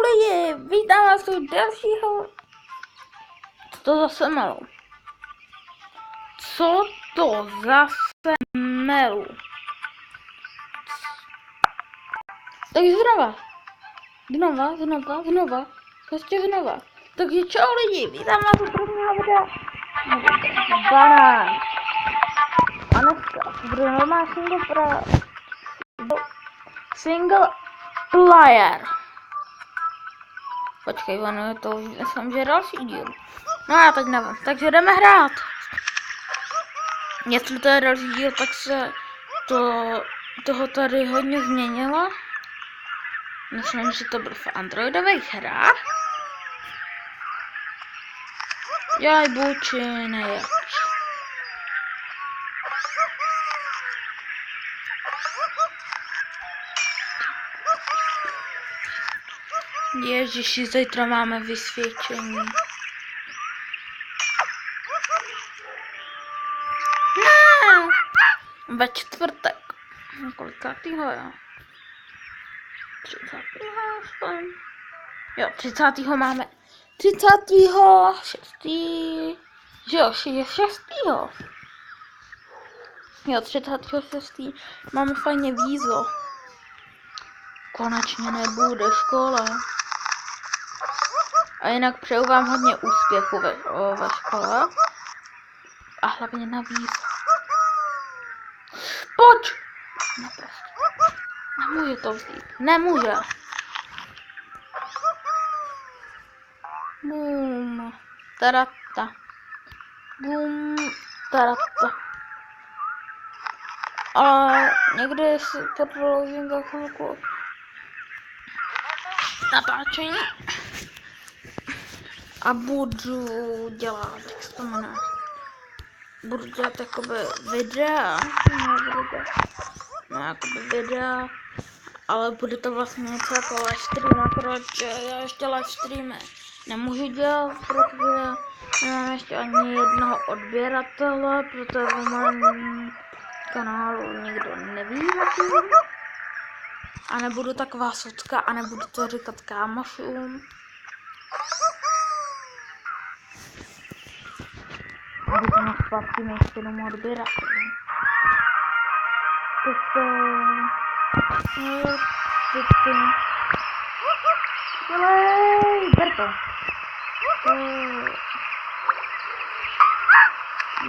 lidi, vítám vás u dalšího. Co to zase melu? Co to zase melu? Takže znova. Prostě znova. Takže čau lidi, vítám vás u prvního videa. Banán. A dneska bude normální single player. Počkej, ono je to už, myslím, že další díl. No já teď nevím, takže jdeme hrát. Jestli to je další díl, tak se toho tady hodně změnilo. Myslím, že to bylo v androidových hrách. Jaj, buči, nejač. Ježiši, zítra máme vysvědčení. Ne, ve čtvrtek. Kolikátýho jo? 30. aspoň. Jo, 30. máme. 36. Že jo, 6. Jo, 36. Máme fajně vízo. Konečně nebude škola. A jinak přeju vám hodně úspěchu ve škole. A hlavně na vízo. Pojď! Nemůže to vzít. Nemůže. Bum. Tarata. Bum. Tarata. Ale někde si prodloužím za chvilku natáčení. A budu dělat, jak se to jmenuje, budu dělat jakoby videa, ale bude to vlastně něco jako live stream, akorát já ještě live streamy nemůžu dělat, protože nemám ještě ani jednoho odběratele, protože v mém kanálu nikdo neví zatím. A nebudu taková socka a nebudu to říkat kámošům. Abych měl zpátky nejstěnou odběratelů. Dělej, ber to.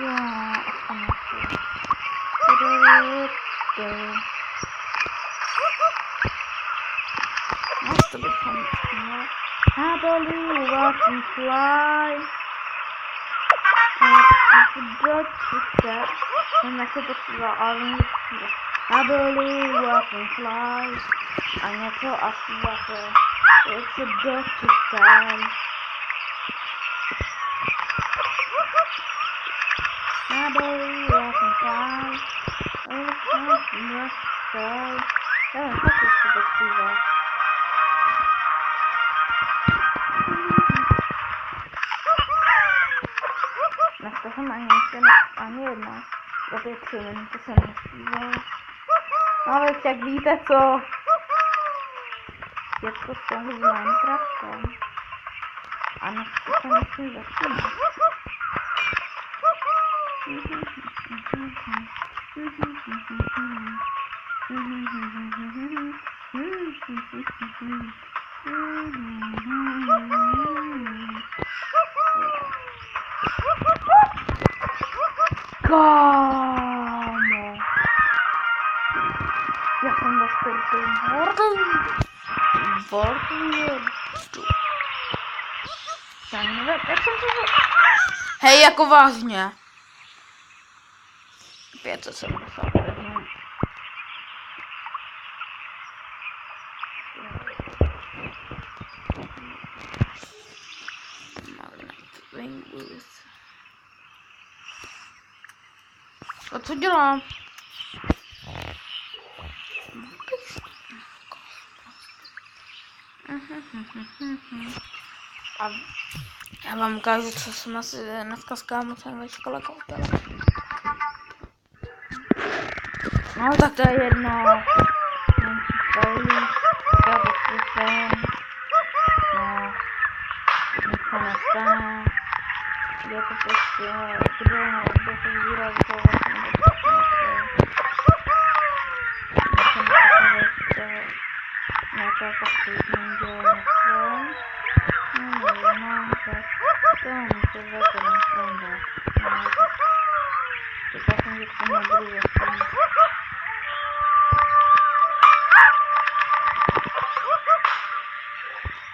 Jo, aspoň to bychom měli. I believe I can fly. I forgot to step. And I could just go on. I believe I can fly. A něco asi zase. It's a dirty style. I believe I can fly. It's not enough to fly. Ja, tak jest to właściwe. To jsem ani jedna. Za ty 3 minuty jsem nespíval. No ale jak víte co? Je to song z Minecraftem. A na to se musím začínat. Kámo. Já jsem ve sportu Bordu. Já nevím, jak jsem to... Hej, jako vážně. 571. A co dělám? A já vám ukážu, co jsem asi dneska s kámocem ve škole koupila. No tak to je jedno. Já to zkusím. Jako prostě, kdo se vybírá z toho vlastně nějaká jako statement dělá něco. Mám to musím veterán standard. Čekal jsem, že k tomu nebudu zastavit.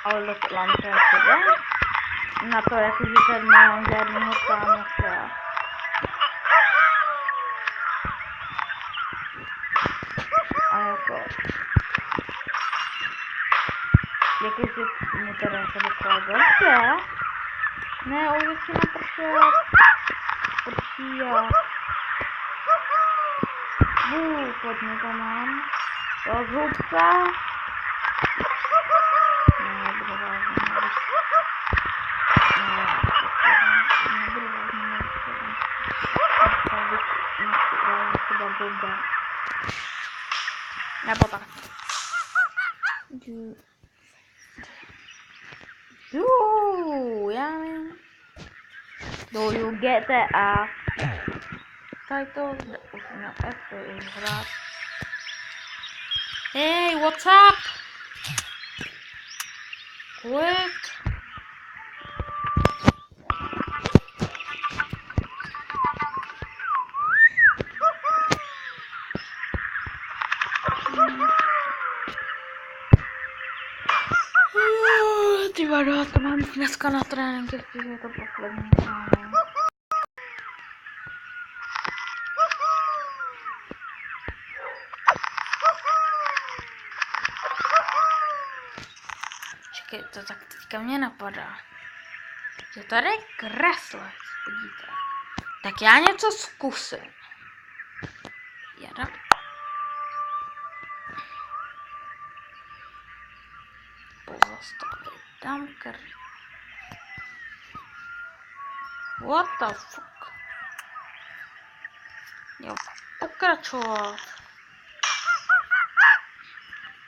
Ale docela to je sebe. Na to, jak už tady nemám žádného kámoše. A jako... Jaký si mu teda jako docela dobře. Ne, už si napršel. Prší já. Pojďme to mám. To zhubka. Ne, budu vážně mluvit. Nebudu vážně mluvit. Nebo tak. Já vím. Do you get that? Title už na F už hrát. Hey, what's up? Quick. Ty vado, to mám dneska na trénink, ještě je to poslední trénink. Čekej, to tak teďka mě napadá. Je tady kreslec, vidíte. Tak já něco zkusím. Jedem. Pozastavit. Damker. What the fuck? Jo, pokračovat.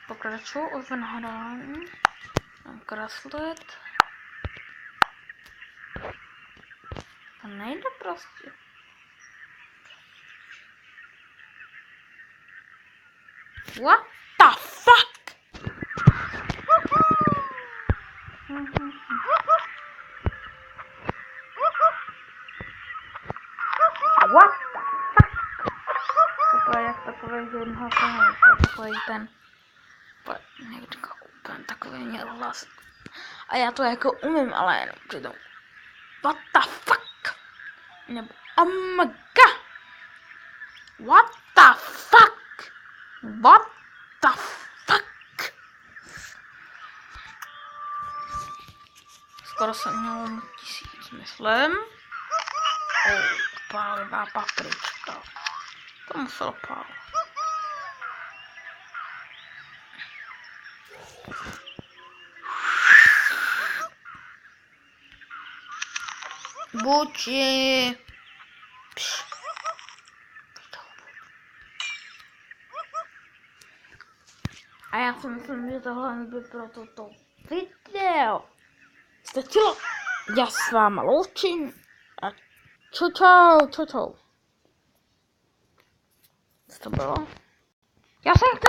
Pokračuju v nahrání. Mám kreslit. To nejde prostě. What the fuck? What the fuck? Takové jak takové z jednoho toho, takový ten někdy úplně takový měl hlas. A já to jako umím, ale jenom přitom. What the fuck? Nebo omega. What the fuck? What the fuck? Skoro jsem měl 1000, myslím. Pálivá paprička. To muselo pálit. Buči. A já si myslím, že tohle by pro toto video stačilo. Já s váma loučím a čau. Co to bylo? Já jsem